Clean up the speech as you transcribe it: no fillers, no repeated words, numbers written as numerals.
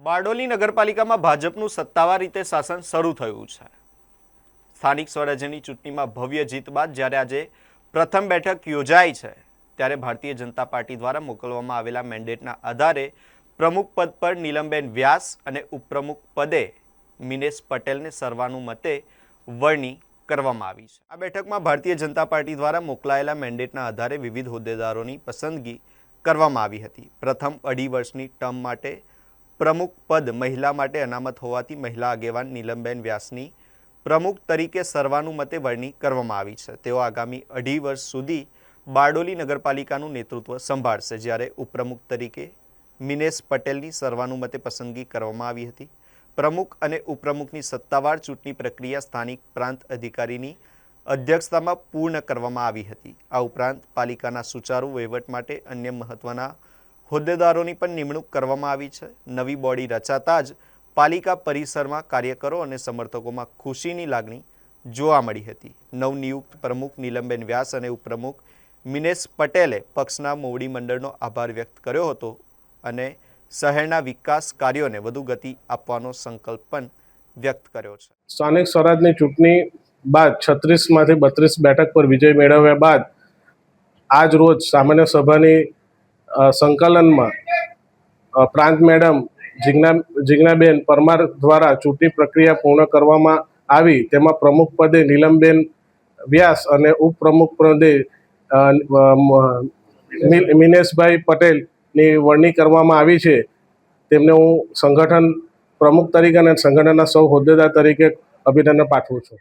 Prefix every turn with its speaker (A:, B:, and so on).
A: બારડોલી નગરપાલિકામાં ભાજપનું સત્તાવાર રીતે શાસન શરૂ થયું છે। સ્થાનિક સ્વરાજ્યની ચૂંટણીમાં ભવ્ય જીત બાદ જ્યારે આજે પ્રથમ બેઠક યોજાઈ છે, ત્યારે ભારતીય જનતા પાર્ટી દ્વારા મોકલવામાં આવેલા મેન્ડેટના આધારે પ્રમુખ પદ પર નીલમબેન વ્યાસ અને ઉપપ્રમુખ પદે મિનેશ પટેલને સર્વાનુમતે વરણી કરવામાં આવી છે। આ બેઠકમાં ભારતીય જનતા પાર્ટી દ્વારા મોકલાયેલા મેન્ડેટના આધારે વિવિધ હોદ્દેદારોની પસંદગી કરવામાં આવી હતી। પ્રથમ 2.5 વર્ષની ટર્મ માટે પ્રમુખ પદ મહિલા માટે અનામત હોવાથી મહિલા આગેવાન નીલમબેન વ્યાસની પ્રમુખ તરીકે સર્વાનુમતે વરણી કરવામાં આવી છે। તેઓ આગામી 2.5 વર્ષ સુધી બારડોલી નગરપાલિકાનું નેતૃત્વ સંભાળશે, જ્યારે ઉપપ્રમુખ તરીકે મિનેશ પટેલની સર્વાનુમતે પસંદગી કરવામાં આવી હતી। પ્રમુખ અને ઉપપ્રમુખની સત્તાવાર ચૂંટણી પ્રક્રિયા સ્થાનિક પ્રાંત અધિકારીની અધ્યક્ષતામાં પૂર્ણ કરવામાં આવી હતી। આ ઉપરાંત પાલિકાના સુચારુ વહીવટ માટે અન્ય મહત્વના હોદ્દેદારોની પણ નિમણૂક કરવામાં આવી છે। નવી બોડી રચાતા જ પાલિકા પરિસરમાં કાર્યકરો અને સમર્થકોમાં ખુશીની લાગણી જોવા મળી હતી। નવનિયુક્ત પ્રમુખ નીલમબેન વ્યાસ અને ઉપપ્રમુખ મિનેશ પટેલે પક્ષના મોવડી મંડળનો આભાર વ્યક્ત કર્યો હતો અને શહેરના વિકાસ કાર્યોને વધુ ગતિ આપવાનો સંકલ્પ પણ વ્યક્ત કર્યો છે।
B: સ્થાનિક સ્વરાજની ચૂંટણી બાદ 36માંથી 32 બેઠક પર વિજય મેળવ્યા બાદ આજ રોજ સામાન્ય સભાની સંકલનમાં પ્રાંત મેડમ જિજ્ઞાબેન પરમાર દ્વારા ચૂંટણી પ્રક્રિયા પૂર્ણ કરવામાં આવી। તેમાં પ્રમુખ પદે નીલમબેન વ્યાસ અને ઉપપ્રમુખ પદે મિનેશભાઈ પટેલની વરણી કરવામાં આવી છે। તેમને હું સંગઠન પ્રમુખ તરીકે અને સંગઠનના સૌ હોદ્દેદાર તરીકે અભિનંદન પાઠવું છું।